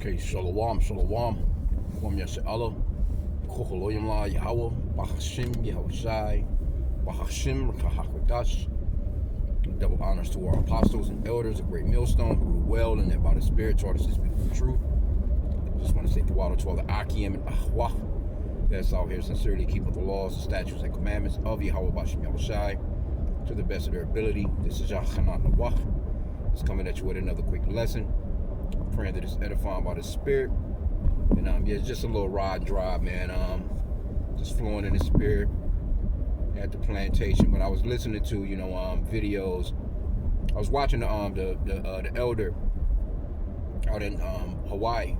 Okay, shalom, shalom. Kwam Yasha Allah. Kocholoyim La Yahweh. Bachashim Yahushai. Bachashim Kahakwadash. Double honors to our apostles and elders, a great millstone who rule well and that by the Spirit taught us to speak the truth. Just want to say to all the Akim and Ahwah that's out here sincerely keeping the laws, the statutes, and commandments of Yahweh Bashim Yahushai to the best of their ability. This is Yachanan Nawah. It's coming at you with another quick lesson. Praying that it's edifying by the Spirit. And yeah, it's just a little ride and drive, man. Just flowing in the Spirit at the plantation. But I was listening to, videos. I was watching the elder out in Hawaii,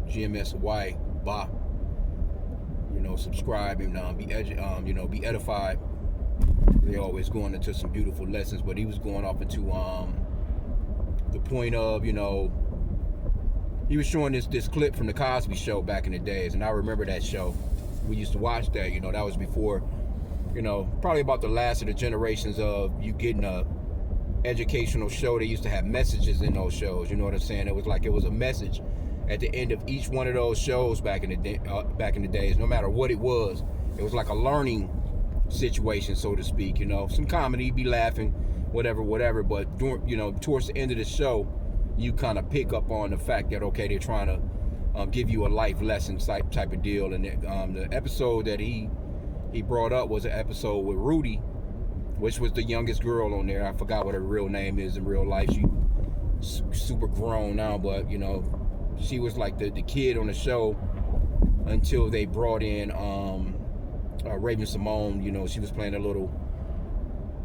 GMS Hawaii, Ba. Subscribe and be edified. They always going into some beautiful lessons, but he was going off into the point of, he was showing this clip from the Cosby Show back in the days, and I remember that show. We used to watch that. That was before, probably about the last of the generations of you getting a educational show. They used to have messages in those shows. You know what I'm saying? It was like it was a message at the end of each one of those shows back in the days. No matter what it was like a learning situation, so to speak. Some comedy, be laughing, whatever. But during, towards the end of the show, you kind of pick up on the fact that, okay, they're trying to give you a life lesson type of deal. And the episode that he brought up was an episode with Rudy, which was the youngest girl on there. I forgot what her real name is in real life. She's super grown now, but she was like the kid on the show until they brought in Raven Simone. She was playing a little,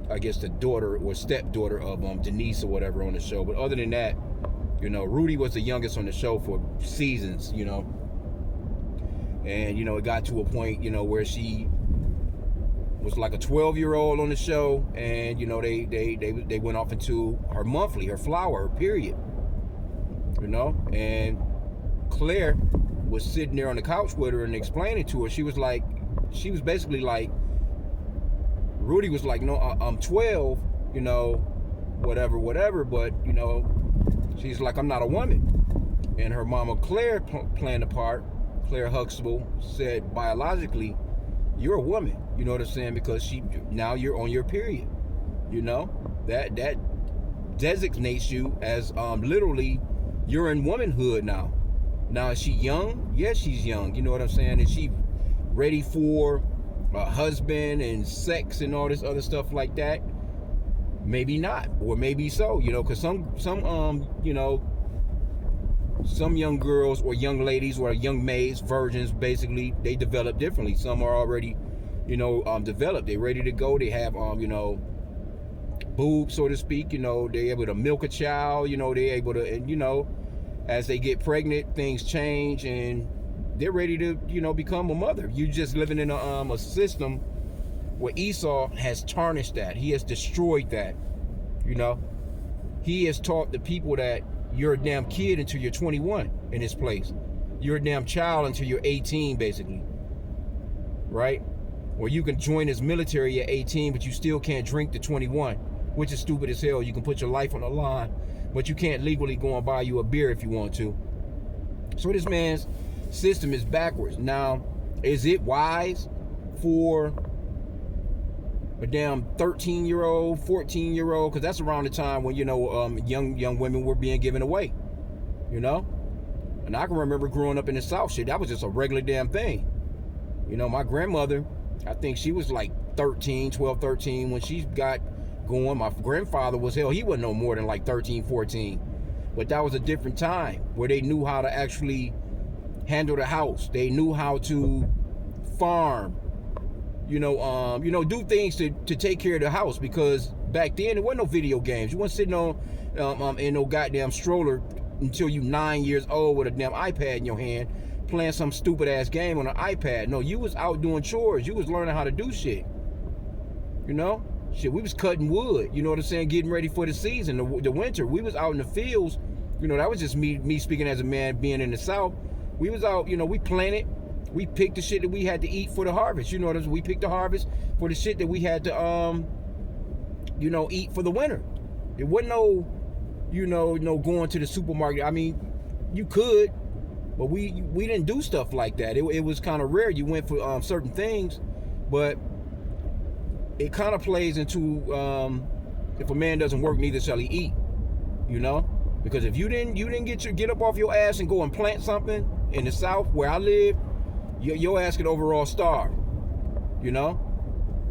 I guess, the daughter or stepdaughter of Denise or whatever on the show. But other than that, Rudy was the youngest on the show for seasons, and it got to a point, where she was like a 12-year-old on the show, and they went off into her monthly, her flower, her period, and Claire was sitting there on the couch with her and explaining to her. She was basically like, Rudy was like, no, I'm 12, whatever, but she's like, I'm not a woman. And her mama Claire playing the part, Claire Huxtable, said biologically, you're a woman. You know what I'm saying? Because now you're on your period. That designates you as literally you're in womanhood now. Now, is she young? Yes, she's young. You know what I'm saying? Is she ready for a husband and sex and all this other stuff like that? Maybe not, or maybe so. Because some young girls or young ladies or young maids, virgins, basically, they develop differently. Some are already, developed. They're ready to go. They have, boobs, so to speak. They're able to milk a child. They're able to, and, as they get pregnant, things change, and they're ready to, become a mother. You're just living in a system where Esau has tarnished that. He has destroyed that. He has taught the people that you're a damn kid until you're 21 in this place. You're a damn child until you're 18, basically. Right? Or you can join this military at 18, but you still can't drink to 21, which is stupid as hell. You can put your life on the line, but you can't legally go and buy you a beer if you want to. So this man's system is backwards. Now, is it wise for a damn 13-year-old, 14-year-old? Because that's around the time when, young women were being given away, And I can remember growing up in the South, that was just a regular damn thing. My grandmother, I think she was like 12, 13 when she got going. My grandfather was, he wasn't no more than like 13, 14. But that was a different time where they knew how to actually handle the house. They knew how to farm, do things to take care of the house, because back then there wasn't no video games. You weren't sitting on in no goddamn stroller until you 9 years old with a damn iPad in your hand playing some stupid ass game on an iPad. No, you was out doing chores. You was learning how to do shit. We was cutting wood. You know what I'm saying? Getting ready for the season, the winter. We was out in the fields. That was just me speaking as a man being in the South. We was out, we planted. We picked the shit that we had to eat for the harvest. We picked the harvest for the shit that we had to, eat for the winter. It wasn't no, going to the supermarket. I mean, You could, but we didn't do stuff like that. It was kind of rare. You went for certain things, but it kind of plays into if a man doesn't work, neither shall he eat. You know, because if you didn't get up off your ass and go and plant something in the South where I live, your ass could overall starve. You know.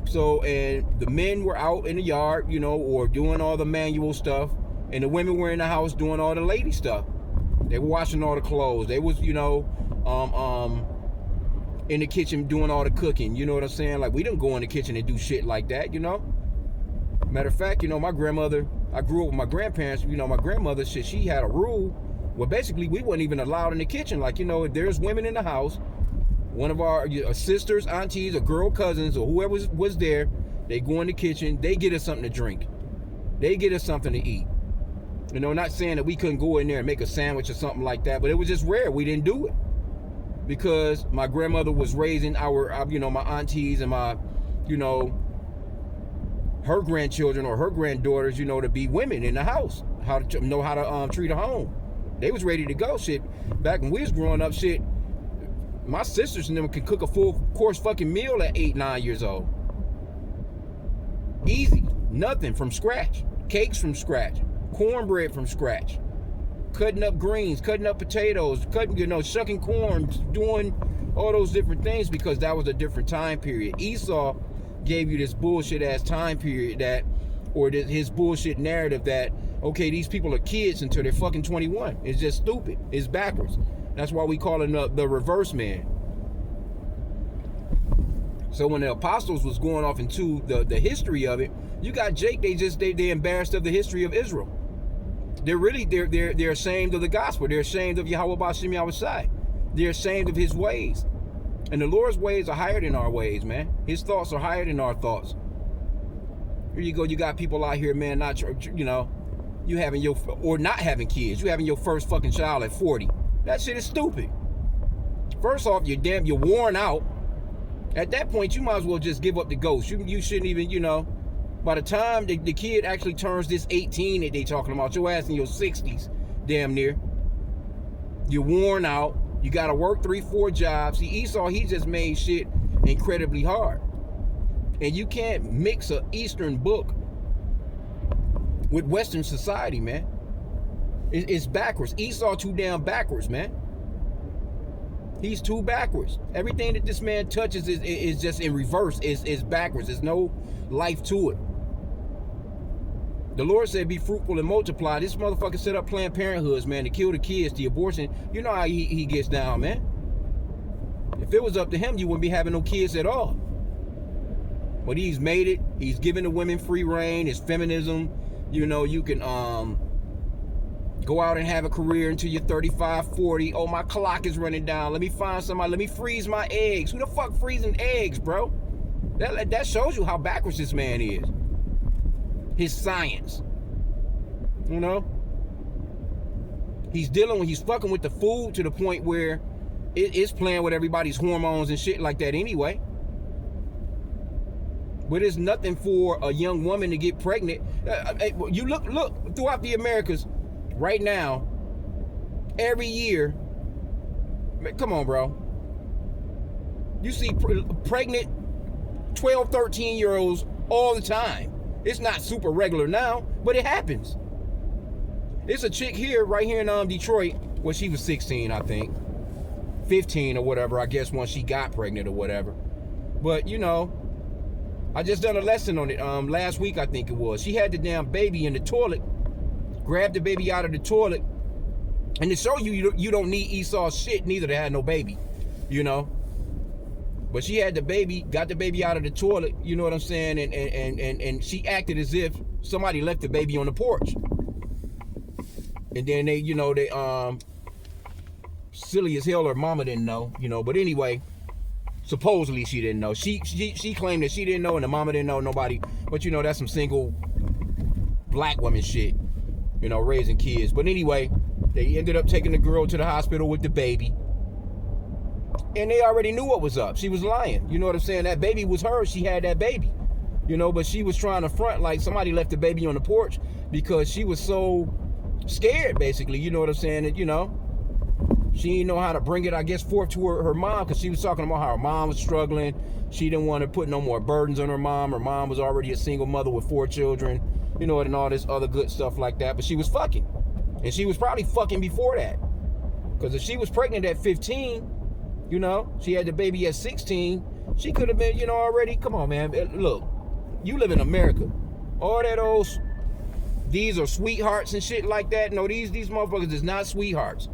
So, and the men were out in the yard, you know, or doing all the manual stuff, and the women were in the house doing all the lady stuff. They were washing all the clothes. They was, you know, in the kitchen doing all the cooking. You know what I'm saying? Like, we didn't go in the kitchen and do shit like that, you know? Matter of fact, you know, my grandmother, I grew up with my grandparents, you know, my grandmother, she had a rule where basically we weren't even allowed in the kitchen. Like, you know, if there's women in the house, one of our sisters, aunties, or girl cousins, or whoever was there, they go in the kitchen, they get us something to drink. They get us something to eat. You know, not saying that we couldn't go in there and make a sandwich or something like that, but it was just rare. We didn't do it. Because my grandmother was raising our you know, my aunties and my, you know, her grandchildren or her granddaughters, you know, to be women in the house. How to know how to treat a home. They was ready to go. Shit, back when we was growing up, shit, my sisters and them could cook a full course fucking meal at 8, 9 years old. Easy. Nothing from scratch. Cakes from scratch. Cornbread from scratch. Cutting up greens, cutting up potatoes, cutting, you know, shucking corn, doing all those different things because that was a different time period. Esau gave you this bullshit ass time period that, or his bullshit narrative that, okay, these people are kids until they're fucking 21. It's just stupid. It's backwards. That's why we call it the reverse man. So when the apostles was going off into the history of it, you got Jake. They embarrassed of the history of Israel. They're ashamed of the gospel. They're ashamed of Yahweh B'Shem Yahushai. They're ashamed of his ways. And the Lord's ways are higher than our ways, man. His thoughts are higher than our thoughts. Here you go. You got people out here, man, not, you know, you having or not having kids. You having your first fucking child at 40. That shit is stupid. First off, you're worn out. At that point, you might as well just give up the ghost. You shouldn't even, you know, by the time the kid actually turns this 18 that they talking about, your ass in your 60s, damn near. You're worn out. You got to work 3-4 jobs. See, Esau, he just made shit incredibly hard. And you can't mix an Eastern book with Western society, man. It's backwards. Esau too damn backwards, man. He's too backwards. Everything that this man touches is just in reverse. Is backwards. There's no life to it. The Lord said, be fruitful and multiply. This motherfucker set up Planned Parenthoods, man, to kill the kids, the abortion. You know how he gets down, man. If it was up to him, you wouldn't be having no kids at all. But he's made it. He's given the women free reign. His feminism. You know, you can go out and have a career until you're 35, 40. Oh, my clock is running down. Let me find somebody. Let me freeze my eggs. Who the fuck freezing eggs, bro? That shows you how backwards this man is. His science. You know? He's fucking with the food to the point where it's playing with everybody's hormones and shit like that anyway. But it's nothing for a young woman to get pregnant. You look throughout the Americas right now, every year. Come on, bro. You see pregnant 12, 13-year-olds all the time. It's not super regular now, but it happens. There's a chick here, right here in Detroit. Well, she was 16, I think. 15 or whatever, I guess, once she got pregnant or whatever. But, you know, I just done a lesson on it last week, I think it was. She had the damn baby in the toilet, grabbed the baby out of the toilet, and to show you don't need Esau's shit, neither to have no baby, you know. But she had the baby, got the baby out of the toilet, you know what I'm saying, and she acted as if somebody left the baby on the porch. And then they silly as hell, her mama didn't know, you know. But anyway, supposedly she didn't know. She claimed that she didn't know and the mama didn't know, nobody. But you know, that's some single black woman shit, you know, raising kids. But anyway, they ended up taking the girl to the hospital with the baby. And they already knew what was up. She was lying. You know what I'm saying? That baby was hers. She had that baby. You know, but she was trying to front like somebody left the baby on the porch because she was so scared, basically. You know what I'm saying? And, you know, She didn't know how to bring it, I guess, forth to her mom, because she was talking about how her mom was struggling. She didn't want to put no more burdens on her mom. Her mom was already a single mother with 4 children, you know, and all this other good stuff like that. But she was fucking. And she was probably fucking before that. Because if she was pregnant at 15, you know, she had the baby at 16, she could have been, you know, already, come on, man. Look, you live in America. All that old, these are sweethearts and shit like that. No, these motherfuckers is not sweethearts.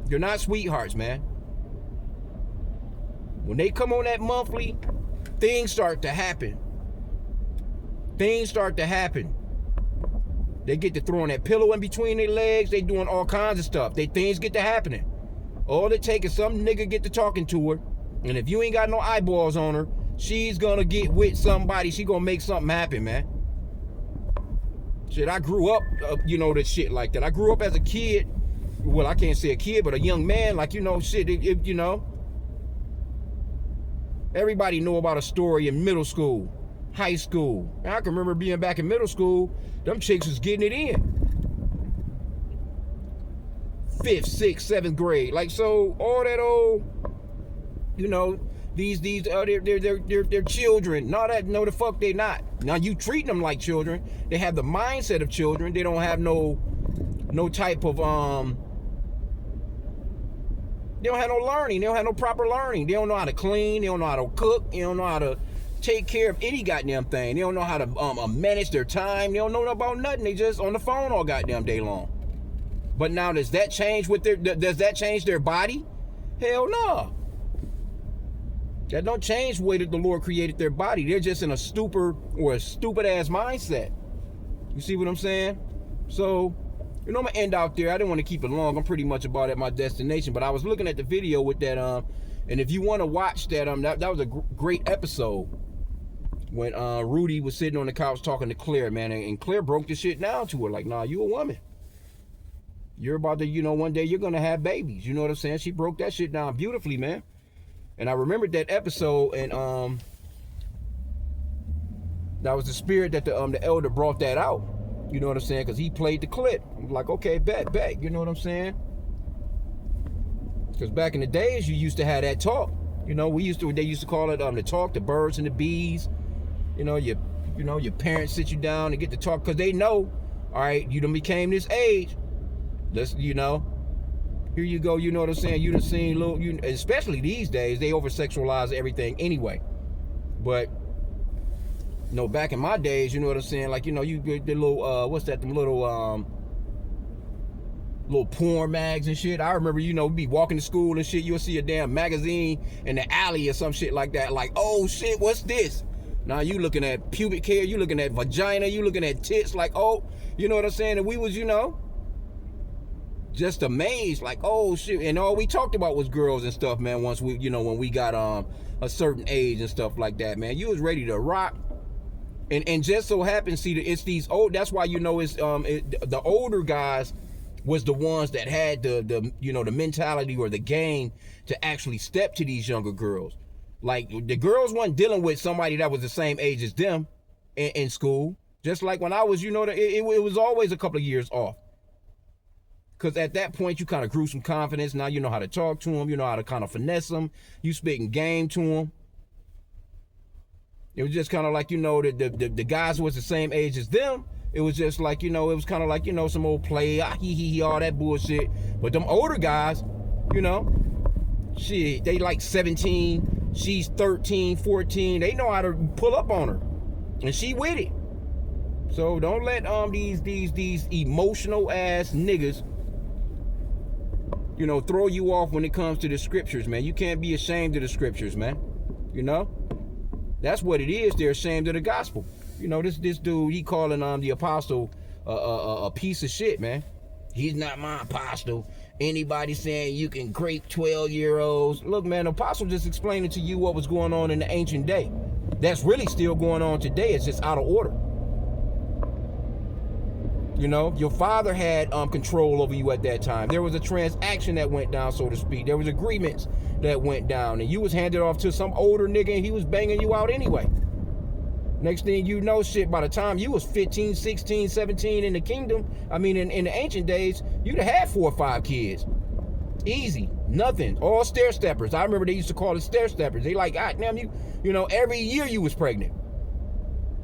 They're not sweethearts, man. When they come on that monthly, things start to happen. Things start to happen. They get to throwing that pillow in between their legs. They doing all kinds of stuff. Things get to happening. All it takes is some nigga get to talking to her. And if you ain't got no eyeballs on her, she's gonna get with somebody. She gonna make something happen, man. Shit, I grew up, you know, that shit like that. I grew up as a kid. Well, I can't say a kid, but a young man, like, you know, shit, you know. Everybody knew about a story in middle school, high school. And I can remember being back in middle school, them chicks was getting it in. 5th, 6th, 7th grade. Like, so all that old, you know, they're children. No, the fuck they not. Now you treating them like children. They have the mindset of children. They don't have no type of they don't have no learning. They don't have no proper learning. They don't know how to clean. They don't know how to cook. They don't know how to take care of any goddamn thing. They don't know how to manage their time. They don't know about nothing. They just on the phone all goddamn day long. But now does that change their body? Hell no. That don't change the way that the Lord created their body. They're just in a stupor or a stupid ass mindset. You see what I'm saying? So, you know, I'm gonna end out there. I didn't want to keep it long. I'm pretty much about at my destination. But I was looking at the video with that, and if you want to watch that, that was a great episode when Rudy was sitting on the couch talking to Claire, man, and Claire broke the shit down to her, like, nah, you a woman. You're about to, you know, one day you're gonna have babies. You know what I'm saying? She broke that shit down beautifully, man. And I remembered that episode, and that was the spirit that the elder brought that out. You know what I'm saying? Because he played the clip. I'm like, okay, bet. You know what I'm saying? Because back in the days, you used to have that talk. You know, they used to call it the talk, the birds and the bees. You know, your parents sit you down and get to talk, because they know, all right, you done became this age. Let's, you know, here you go. You know what I'm saying? You done seen especially these days, they over-sexualize everything anyway. But, you know, back in my days, you know what I'm saying? Like, you know, you get the little, what's that? Them little porn mags and shit. I remember, you know, we'd be walking to school and shit. You'll see a damn magazine in the alley or some shit like that. Like, oh shit, what's this? Now you looking at pubic hair, you looking at vagina, you looking at tits. Like, oh, you know what I'm saying? And we was, you know, just amazed. Like, oh shit. And all we talked about was girls and stuff, man. Once we, you know, when we got a certain age and stuff like that, man, you was ready to rock. And just so happens, see, it's these old. That's why, you know, it's the older guys was the ones that had the you know, the mentality or the game to actually step to these younger girls. Like, the girls weren't dealing with somebody that was the same age as them in school. Just like when I was, you know, it was always a couple of years off. Because at that point, you kind of grew some confidence. Now you know how to talk to them. You know how to kind of finesse them. You spitting game to them. It was just kind of like, you know, the guys who was the same age as them. It was just like, you know, it was kind of like, you know, some old play, all that bullshit. But them older guys, you know, shit, they like 17, she's 13, 14. They know how to pull up on her. And she with it. So don't let these emotional ass niggas, you know, throw you off when it comes to the scriptures, man. You can't be ashamed of the scriptures, man. You know? That's what it is. They're ashamed of the gospel. You know, this dude, he calling the apostle a piece of shit, man. He's not my apostle. Anybody saying you can grape 12-year-olds. Look, man, the apostle just explaining to you what was going on in the ancient day. That's really still going on today. It's just out of order. You know, your father had control over you at that time. There was a transaction that went down, so to speak. There was agreements that went down, and you was handed off to some older nigga, and he was banging you out anyway. Next thing you know, shit, by the time you was 15, 16, 17 in the kingdom, I mean, in the ancient days, you'd have had 4 or 5 kids. Easy, nothing. All stair steppers. I remember they used to call it stair steppers. They like, God damn, you know, every year you was pregnant.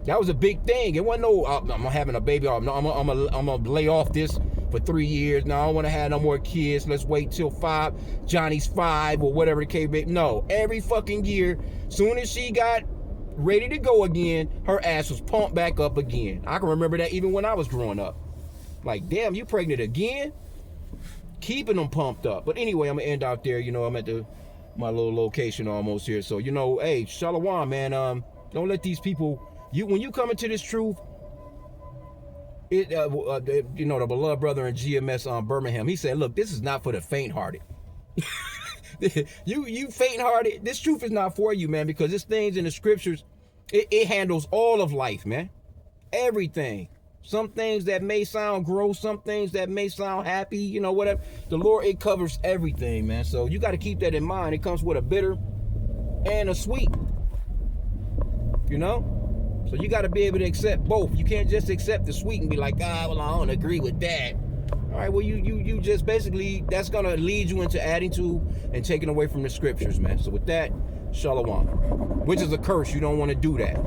That was a big thing. It wasn't no, I'm having a baby. I'm gonna lay off this for 3 years. No, I don't want to have no more kids. Let's wait till 5. Johnny's 5 or whatever the case may be. No, every fucking year, soon as she got ready to go again, her ass was pumped back up again. I can remember that even when I was growing up. Like, damn, you pregnant again? Keeping them pumped up. But anyway, I'm gonna end out there. You know, I'm at my little location almost here. So, you know, hey, Shalom, man. Don't let these people. When you come into this truth, you know, the beloved brother in GMS Birmingham, he said, look, this is not for the faint-hearted. you faint-hearted, this truth is not for you, man, because this things in the scriptures, it handles all of life, man. Everything. Some things that may sound gross, some things that may sound happy, you know, whatever. The Lord, it covers everything, man. So you got to keep that in mind. It comes with a bitter and a sweet, you know? So you got to be able to accept both. You can't just accept the sweet and be like, well, I don't agree with that. All right, well, you just basically, that's going to lead you into adding to and taking away from the scriptures, man. So with that, Shalom, which is a curse. You don't want to do that.